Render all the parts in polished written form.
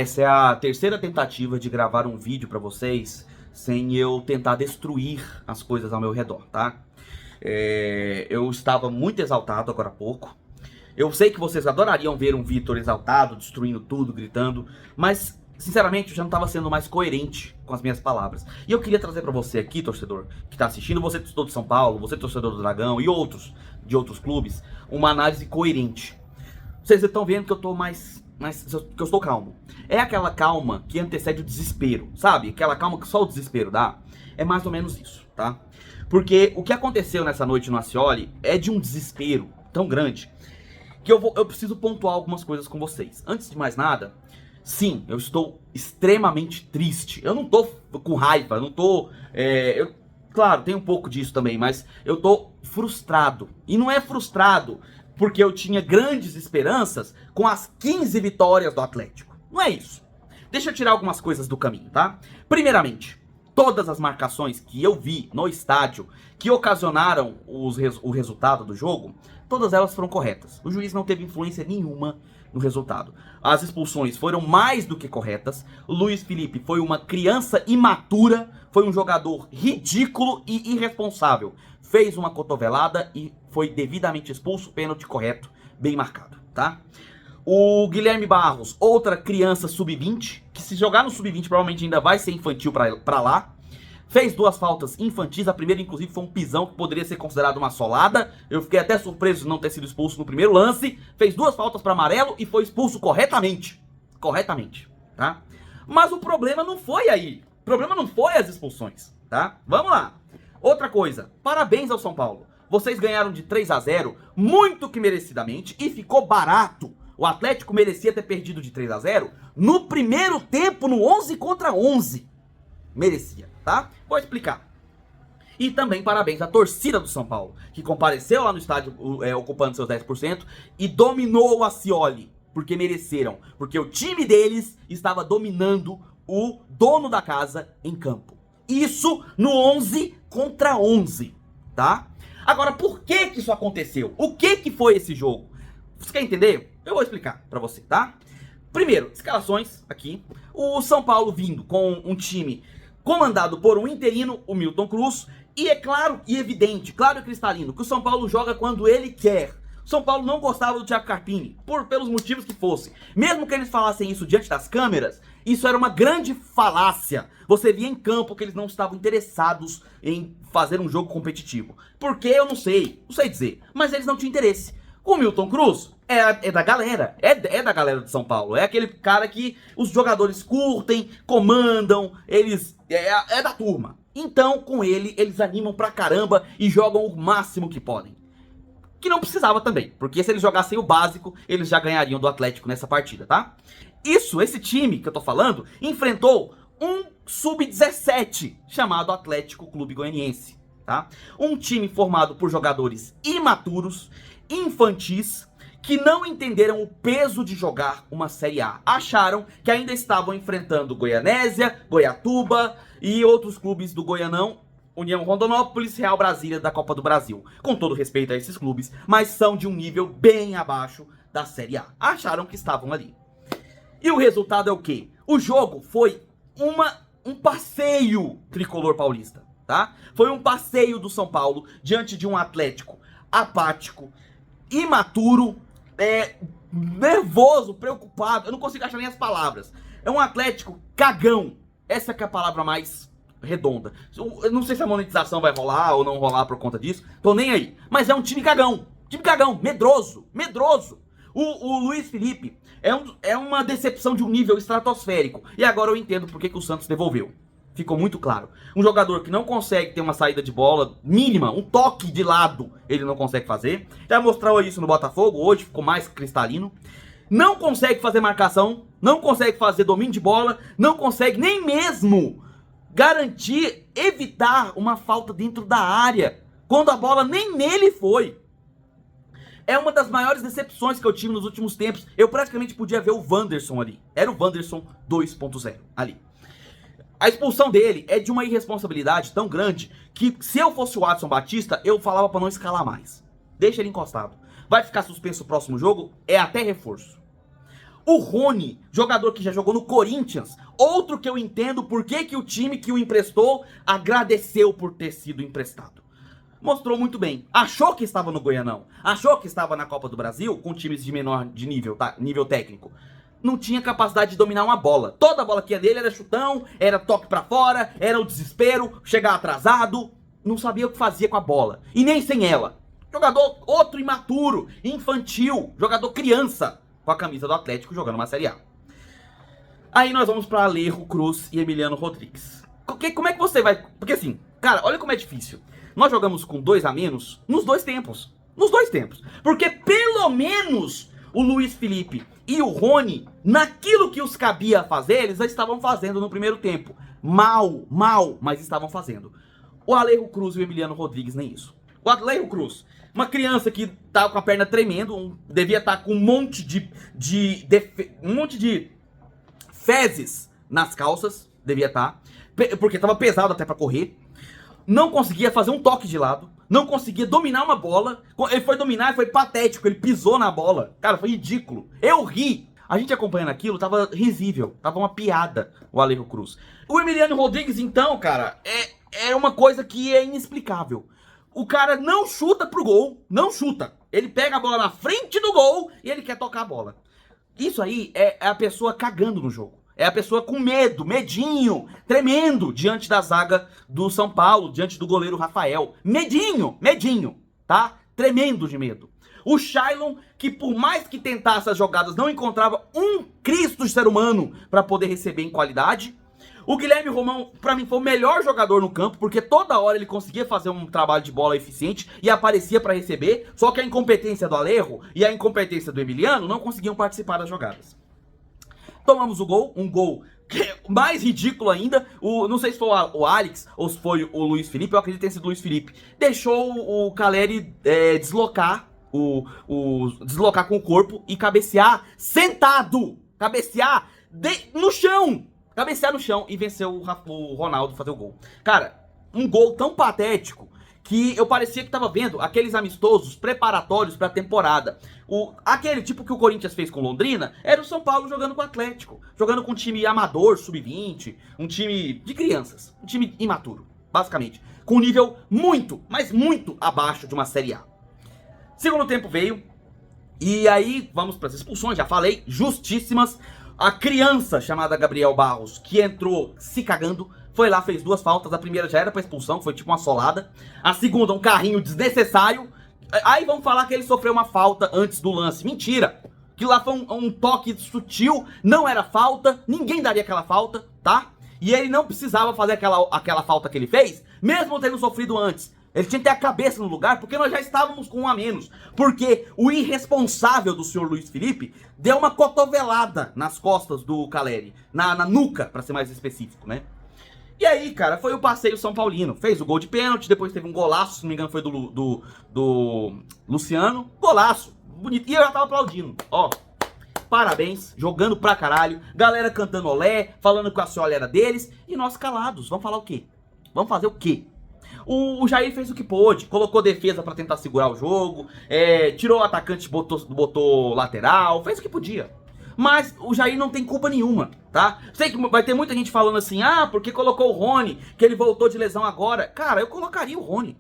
Essa é a terceira tentativa de gravar um vídeo pra vocês sem eu tentar destruir as coisas ao meu redor, tá? Eu estava muito exaltado agora há pouco. Eu sei que vocês adorariam ver um Vitor exaltado, destruindo tudo, gritando, mas sinceramente eu já não estava sendo mais coerente com as minhas palavras. E eu queria trazer pra você aqui, torcedor, que tá assistindo, você torcedor de São Paulo, você torcedor do Dragão e outros de outros clubes, uma análise coerente. Vocês estão vendo que eu tô que eu estou calmo. É aquela calma que antecede o desespero, sabe? Aquela calma que só o desespero dá. É mais ou menos isso, tá? Porque o que aconteceu nessa noite no Ascioli é de um desespero tão grande que eu preciso pontuar algumas coisas com vocês. Antes de mais nada, sim, eu estou extremamente triste. Eu não tô com raiva, não tô... claro, tem um pouco disso também, mas eu tô frustrado. E não é frustrado porque eu tinha grandes esperanças com as 15 vitórias do Atlético. Não é isso. Deixa eu tirar algumas coisas do caminho, tá? Primeiramente, todas as marcações que eu vi no estádio que ocasionaram o resultado do jogo, todas elas foram corretas. O juiz não teve influência nenhuma no resultado. As expulsões foram mais do que corretas. O Luiz Felipe foi uma criança imatura, foi um jogador ridículo e irresponsável. Fez uma cotovelada e foi devidamente expulso, pênalti correto, bem marcado, tá? O Guilherme Barros, outra criança sub-20, que se jogar no sub-20 provavelmente ainda vai ser infantil pra lá. Fez duas faltas infantis, a primeira inclusive foi um pisão que poderia ser considerado uma solada. Eu fiquei até surpreso de não ter sido expulso no primeiro lance. Fez duas faltas para amarelo e foi expulso corretamente. Corretamente, tá? Mas o problema não foi aí. O problema não foi as expulsões, tá? Vamos lá. Outra coisa, parabéns ao São Paulo. Vocês ganharam de 3-0, muito que merecidamente, e ficou barato. O Atlético merecia ter perdido de 3-0 no primeiro tempo, no 11 contra 11. Merecia, tá? Vou explicar. E também parabéns à torcida do São Paulo, que compareceu lá no estádio ocupando seus 10% e dominou o Ascioli, porque mereceram. Porque o time deles estava dominando o dono da casa em campo. Isso no 11 contra 11, tá? Agora, por que isso aconteceu? O que foi esse jogo? Você quer entender? Eu vou explicar pra você, tá? Primeiro, escalações aqui. O São Paulo vindo com um time comandado por um interino, o Milton Cruz. E é claro e evidente, claro e cristalino, que o São Paulo joga quando ele quer. O São Paulo não gostava do Thiago Carpini, pelos motivos que fosse. Mesmo que eles falassem isso diante das câmeras, isso era uma grande falácia. Você via em campo que eles não estavam interessados em fazer um jogo competitivo. Por quê? Eu não sei dizer. Mas eles não tinham interesse. O Milton Cruz é da galera, é da galera de São Paulo. É aquele cara que os jogadores curtem, comandam, eles é da turma. Então, com ele, eles animam pra caramba e jogam o máximo que podem. Que não precisava também, porque se eles jogassem o básico, eles já ganhariam do Atlético nessa partida, tá? Esse time que eu tô falando, enfrentou um sub-17 chamado Atlético Clube Goianiense, tá? Um time formado por jogadores imaturos, infantis, que não entenderam o peso de jogar uma Série A. Acharam que ainda estavam enfrentando Goianésia, Goiatuba e outros clubes do Goianão, União Rondonópolis, Real Brasília da Copa do Brasil. Com todo respeito a esses clubes, mas são de um nível bem abaixo da Série A. Acharam que estavam ali. E o resultado é o quê? O jogo foi um passeio tricolor paulista, tá? Foi um passeio do São Paulo diante de um Atlético apático, imaturo, nervoso, preocupado. Eu não consigo achar nem as palavras. É um Atlético cagão. Essa que é a palavra mais redonda. Eu não sei se a monetização vai rolar ou não rolar por conta disso. Tô nem aí. Mas é um time cagão. Time cagão. Medroso. Medroso. O Luiz Felipe é uma decepção de um nível estratosférico. E agora eu entendo por que o Santos devolveu. Ficou muito claro. Um jogador que não consegue ter uma saída de bola mínima, um toque de lado, ele não consegue fazer. Já mostrou isso no Botafogo, hoje ficou mais cristalino. Não consegue fazer marcação, não consegue fazer domínio de bola, não consegue nem mesmo garantir, evitar uma falta dentro da área, quando a bola nem nele foi. É uma das maiores decepções que eu tive nos últimos tempos. Eu praticamente podia ver o Wanderson ali. Era o Wanderson 2.0 ali. A expulsão dele é de uma irresponsabilidade tão grande que se eu fosse o Adson Batista, eu falava pra não escalar mais. Deixa ele encostado. Vai ficar suspenso o próximo jogo, é até reforço. O Rony, jogador que já jogou no Corinthians, outro que eu entendo por que o time que o emprestou agradeceu por ter sido emprestado. Mostrou muito bem. Achou que estava no Goianão, achou que estava na Copa do Brasil, com times de menor de nível, tá? Nível técnico. Não tinha capacidade de dominar uma bola. Toda bola que ia dele era chutão, era toque pra fora, era o desespero, chegar atrasado. Não sabia o que fazia com a bola. E nem sem ela. Jogador outro imaturo, infantil, jogador criança, com a camisa do Atlético jogando uma Série A. Aí nós vamos pra Alejo Cruz e Emiliano Rodrigues. Como é que você vai... Porque assim, cara, olha como é difícil. Nós jogamos com 2 a menos nos dois tempos. Nos dois tempos. Porque pelo menos o Luiz Felipe e o Rony, naquilo que os cabia fazer, eles já estavam fazendo no primeiro tempo. Mal, mas estavam fazendo. O Alejo Cruz e o Emiliano Rodrigues nem isso. O Alejo Cruz, uma criança que tava com a perna tremendo, devia estar com um monte de fezes nas calças, devia estar, porque tava pesado até pra correr. Não conseguia fazer um toque de lado, não conseguia dominar uma bola. Ele foi dominar e foi patético, ele pisou na bola. Cara, foi ridículo. Eu ri. A gente acompanhando aquilo, tava risível, tava uma piada o Alejo Cruz. O Emiliano Rodrigues, então, cara, é uma coisa que é inexplicável. O cara não chuta pro gol, não chuta. Ele pega a bola na frente do gol e ele quer tocar a bola. Isso aí é a pessoa cagando no jogo. É a pessoa com medo, medinho, tremendo diante da zaga do São Paulo, diante do goleiro Rafael. Medinho, tá? Tremendo de medo. O Shailon, que por mais que tentasse as jogadas, não encontrava um Cristo de ser humano para poder receber em qualidade. O Guilherme Romão, pra mim, foi o melhor jogador no campo, porque toda hora ele conseguia fazer um trabalho de bola eficiente e aparecia para receber, só que a incompetência do Alejo e a incompetência do Emiliano não conseguiam participar das jogadas. Tomamos o gol, um gol mais ridículo ainda, não sei se foi o Alex ou se foi o Luiz Felipe, eu acredito que tenha sido o Luiz Felipe, deixou o Caleri deslocar com o corpo e cabecear sentado, no chão e venceu o Ronaldo fazer o gol. Cara, um gol tão patético que eu parecia que tava vendo aqueles amistosos preparatórios pra temporada. Aquele tipo que o Corinthians fez com Londrina, era o São Paulo jogando com o Atlético. Jogando com um time amador, sub-20, um time de crianças, um time imaturo, basicamente. Com um nível muito, mas muito abaixo de uma Série A. Segundo tempo veio, e aí vamos para as expulsões, já falei, justíssimas. A criança chamada Gabriel Barros, que entrou se cagando, foi lá, fez 2 faltas. A primeira já era pra expulsão, foi tipo uma solada. A segunda, um carrinho desnecessário. Aí vamos falar que ele sofreu uma falta antes do lance. Mentira! Que lá foi um toque sutil, não era falta, ninguém daria aquela falta, tá? E ele não precisava fazer aquela falta que ele fez, mesmo tendo sofrido antes. Ele tinha que ter a cabeça no lugar, porque nós já estávamos com 1 a menos. Porque o irresponsável do senhor Luiz Felipe deu uma cotovelada nas costas do Caleri. Na nuca, pra ser mais específico, né? E aí, cara, foi o passeio São Paulino. Fez o gol de pênalti, depois teve um golaço, se não me engano foi do Luciano. Golaço, bonito. E eu já tava aplaudindo, ó. Parabéns, jogando pra caralho. Galera cantando olé, falando que a senhora era deles. E nós calados, vamos falar o quê? Vamos fazer o quê? O Jair fez o que pôde, colocou defesa pra tentar segurar o jogo, tirou o atacante, botou lateral, fez o que podia. Mas o Jair não tem culpa nenhuma, tá? Sei que vai ter muita gente falando assim, porque colocou o Rony, que ele voltou de lesão agora. Cara, eu colocaria o Rony.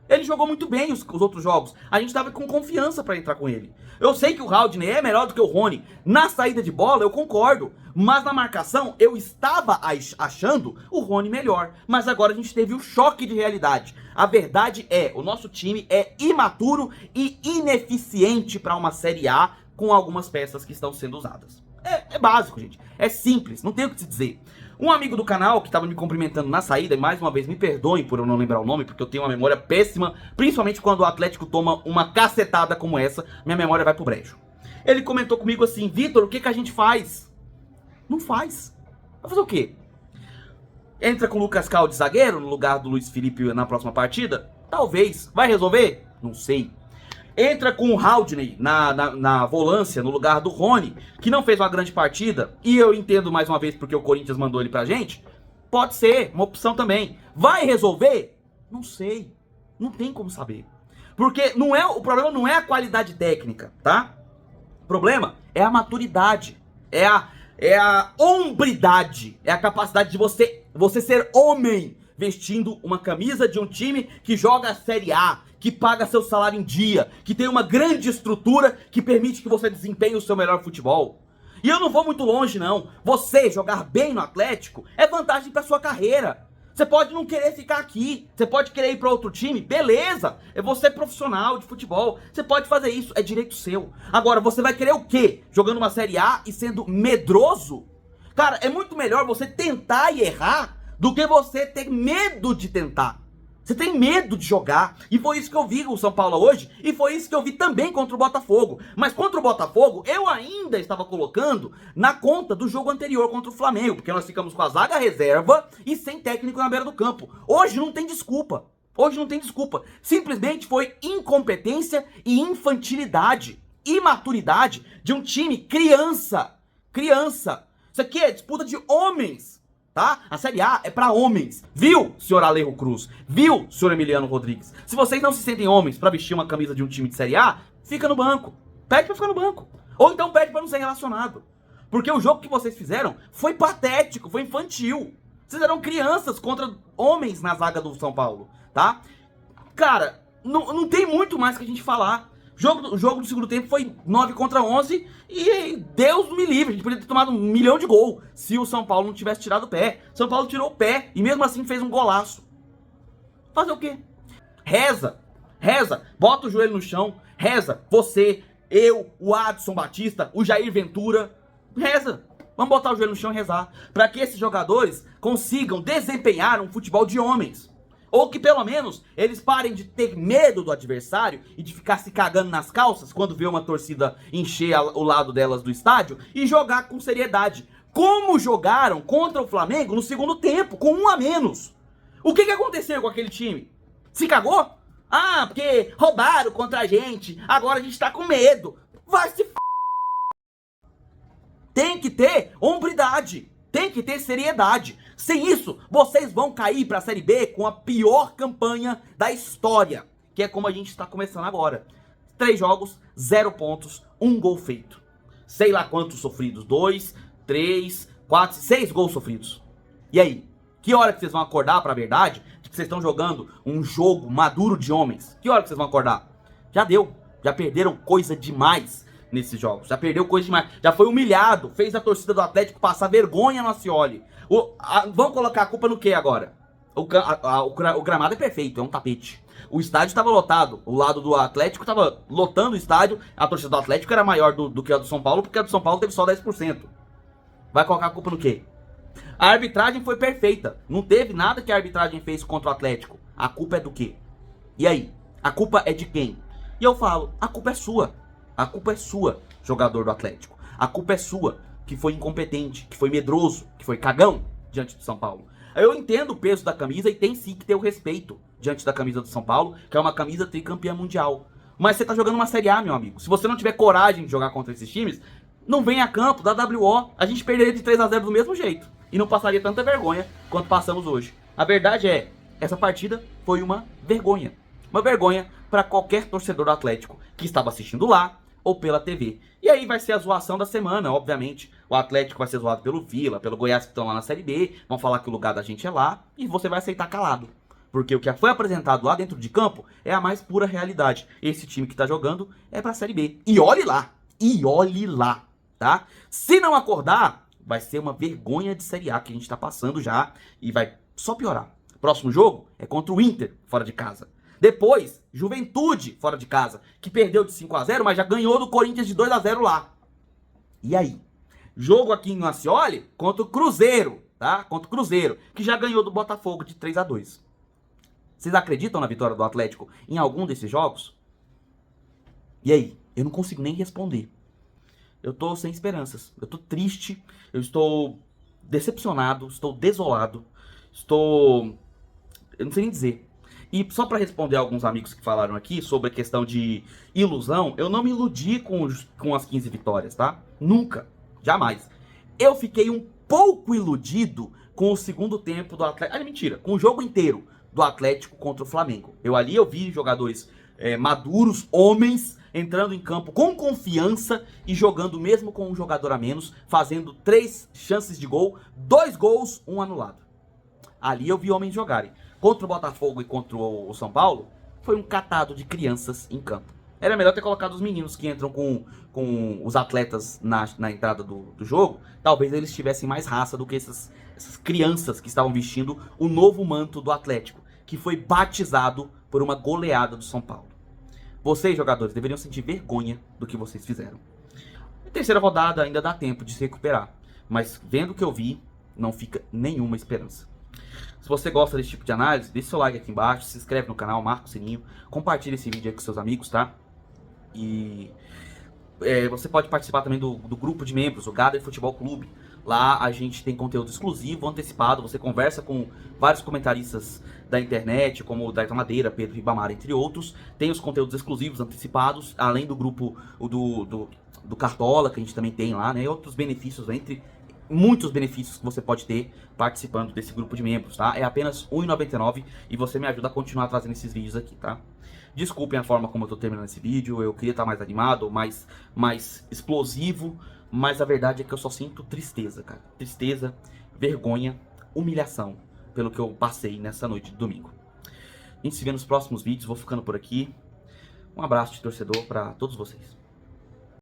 Ele jogou muito bem os outros jogos. A gente tava com confiança pra entrar com ele. Eu sei que o Haldney é melhor do que o Rony. Na saída de bola, eu concordo. Mas na marcação, eu estava achando o Rony melhor. Mas agora a gente teve o choque de realidade. A verdade é, o nosso time é imaturo e ineficiente pra uma Série A com algumas peças que estão sendo usadas. É básico, gente. É simples, não tem o que se dizer. Um amigo do canal que estava me cumprimentando na saída, e mais uma vez me perdoem por eu não lembrar o nome, porque eu tenho uma memória péssima, principalmente quando o Atlético toma uma cacetada como essa, minha memória vai pro brejo. Ele comentou comigo assim, Vitor, o que a gente faz? Não faz. Vai fazer o quê? Entra com o Lucas Cal de zagueiro no lugar do Luiz Felipe na próxima partida? Talvez. Vai resolver? Não sei. Entra com o Haldney na volância, no lugar do Rony, que não fez uma grande partida, e eu entendo mais uma vez porque o Corinthians mandou ele pra gente, pode ser, uma opção também. Vai resolver? Não sei, não tem como saber. Porque o problema não é a qualidade técnica, tá? O problema é a maturidade. É a hombridade, é a capacidade de você ser homem vestindo uma camisa de um time que joga a Série A, que paga seu salário em dia, que tem uma grande estrutura que permite que você desempenhe o seu melhor futebol. E eu não vou muito longe, não. Você jogar bem no Atlético é vantagem para sua carreira. Você pode não querer ficar aqui, você pode querer ir para outro time, beleza, é você profissional de futebol, você pode fazer isso, é direito seu. Agora, você vai querer o quê? Jogando uma Série A e sendo medroso? Cara, é muito melhor você tentar e errar do que você ter medo de tentar. Você tem medo de jogar, e foi isso que eu vi com o São Paulo hoje, e foi isso que eu vi também contra o Botafogo. Mas contra o Botafogo, eu ainda estava colocando na conta do jogo anterior contra o Flamengo, porque nós ficamos com a zaga reserva e sem técnico na beira do campo. Hoje não tem desculpa. Hoje não tem desculpa. Simplesmente foi incompetência e infantilidade, imaturidade de um time criança. Criança. Isso aqui é disputa de homens. Tá? A Série A é pra homens. Viu, senhor Alejo Cruz? Viu, senhor Emiliano Rodrigues? Se vocês não se sentem homens pra vestir uma camisa de um time de Série A, fica no banco. Pede pra ficar no banco. Ou então pede pra não ser relacionado. Porque o jogo que vocês fizeram foi patético, foi infantil. Vocês eram crianças contra homens na zaga do São Paulo, tá? Cara, não tem muito mais que a gente falar. O jogo do segundo tempo foi 9 contra 11 e Deus me livre, a gente podia ter tomado 1 milhão de gol se o São Paulo não tivesse tirado o pé. São Paulo tirou o pé e mesmo assim fez um golaço. Fazer o quê? Reza, bota o joelho no chão, reza, você, eu, o Adson Batista, o Jair Ventura, reza. Vamos botar o joelho no chão e rezar, para que esses jogadores consigam desempenhar um futebol de homens. Ou que pelo menos eles parem de ter medo do adversário e de ficar se cagando nas calças quando vê uma torcida encher o lado delas do estádio e jogar com seriedade. Como jogaram contra o Flamengo no segundo tempo, com 1 a menos. O que aconteceu com aquele time? Se cagou? Ah, porque roubaram contra a gente, agora a gente tá com medo. Vai se f... Tem que ter hombridade. Tem que ter seriedade. Sem isso, vocês vão cair para a Série B com a pior campanha da história. Que é como a gente está começando agora. 3 jogos, 0 pontos, 1 gol feito. Sei lá quantos sofridos. 2, 3, 4, 6 gols sofridos. E aí? Que hora que vocês vão acordar para a verdade de que vocês estão jogando um jogo maduro de homens? Que hora que vocês vão acordar? Já deu. Já perderam coisa demais nesses jogos, já perdeu coisa demais, já foi humilhado, fez a torcida do Atlético passar vergonha no Ascioli. Vamos colocar a culpa no que agora? O gramado é perfeito, é um tapete. O estádio estava lotado, o lado do Atlético estava lotando o estádio, a torcida do Atlético era maior do que a do São Paulo, porque a do São Paulo teve só 10%. Vai colocar a culpa no quê? A arbitragem foi perfeita, não teve nada que a arbitragem fez contra o Atlético. A culpa é do quê? E aí? A culpa é de quem? E eu falo, a culpa é sua. A culpa é sua, jogador do Atlético. A culpa é sua, que foi incompetente, que foi medroso, que foi cagão diante do São Paulo. Eu entendo o peso da camisa e tem sim que ter o respeito diante da camisa do São Paulo, que é uma camisa tricampeã mundial. Mas você tá jogando uma Série A, meu amigo. Se você não tiver coragem de jogar contra esses times, não vem a campo, dá WO. A gente perderia de 3 a 0 do mesmo jeito. E não passaria tanta vergonha quanto passamos hoje. A verdade é, essa partida foi uma vergonha. Uma vergonha para qualquer torcedor do Atlético que estava assistindo lá ou pela TV. E aí vai ser a zoação da semana, obviamente. O Atlético vai ser zoado pelo Vila, pelo Goiás que estão lá na Série B. Vão falar que o lugar da gente é lá. E você vai aceitar calado. Porque o que foi apresentado lá dentro de campo é a mais pura realidade. Esse time que tá jogando é pra Série B. E olhe lá. E olhe lá. Tá? Se não acordar, vai ser uma vergonha de Série A que a gente tá passando já. E vai só piorar. Próximo jogo é contra o Inter, fora de casa. Depois, Juventude, fora de casa, que perdeu de 5 a 0, mas já ganhou do Corinthians de 2 a 0 lá. E aí? Jogo aqui em Ascioli contra o Cruzeiro, tá? Contra o Cruzeiro, que já ganhou do Botafogo de 3 a 2. Vocês acreditam na vitória do Atlético em algum desses jogos? E aí? Eu não consigo nem responder. Eu tô sem esperanças. Eu tô triste, eu estou decepcionado, estou desolado, estou... eu não sei nem dizer. E só para responder a alguns amigos que falaram aqui sobre a questão de ilusão, eu não me iludi com as 15 vitórias, tá? Nunca, jamais. Eu fiquei um pouco iludido com o segundo tempo do Atlético. Ah, mentira, com o jogo inteiro do Atlético contra o Flamengo. Eu vi jogadores maduros, homens, entrando em campo com confiança e jogando mesmo com um jogador a menos, fazendo 3 chances de gol, 2 gols, 1 anulado. Ali eu vi homens jogarem. Contra o Botafogo e contra o São Paulo, foi um catado de crianças em campo. Era melhor ter colocado os meninos que entram com os atletas na entrada do jogo. Talvez eles tivessem mais raça do que essas crianças que estavam vestindo o novo manto do Atlético, que foi batizado por uma goleada do São Paulo. Vocês, jogadores, deveriam sentir vergonha do que vocês fizeram. Na terceira rodada ainda dá tempo de se recuperar, mas vendo o que eu vi, não fica nenhuma esperança. Se você gosta desse tipo de análise, deixe seu like aqui embaixo, se inscreve no canal, marca o sininho, compartilha esse vídeo aí com seus amigos, tá? E você pode participar também do grupo de membros, o Gather Futebol Clube. Lá a gente tem conteúdo exclusivo, antecipado, você conversa com vários comentaristas da internet, como o Daita Madeira, Pedro Ribamar, entre outros. Tem os conteúdos exclusivos, antecipados, além do grupo do Cartola, que a gente também tem lá, né? E outros benefícios, entre muitos benefícios que você pode ter participando desse grupo de membros, tá? É apenas R$ 1,99 e você me ajuda a continuar trazendo esses vídeos aqui, tá? Desculpem a forma como eu tô terminando esse vídeo, eu queria estar mais animado, mais explosivo, mas a verdade é que eu só sinto tristeza, cara. Tristeza, vergonha, humilhação pelo que eu passei nessa noite de domingo. A gente se vê nos próximos vídeos, vou ficando por aqui. Um abraço de torcedor pra todos vocês.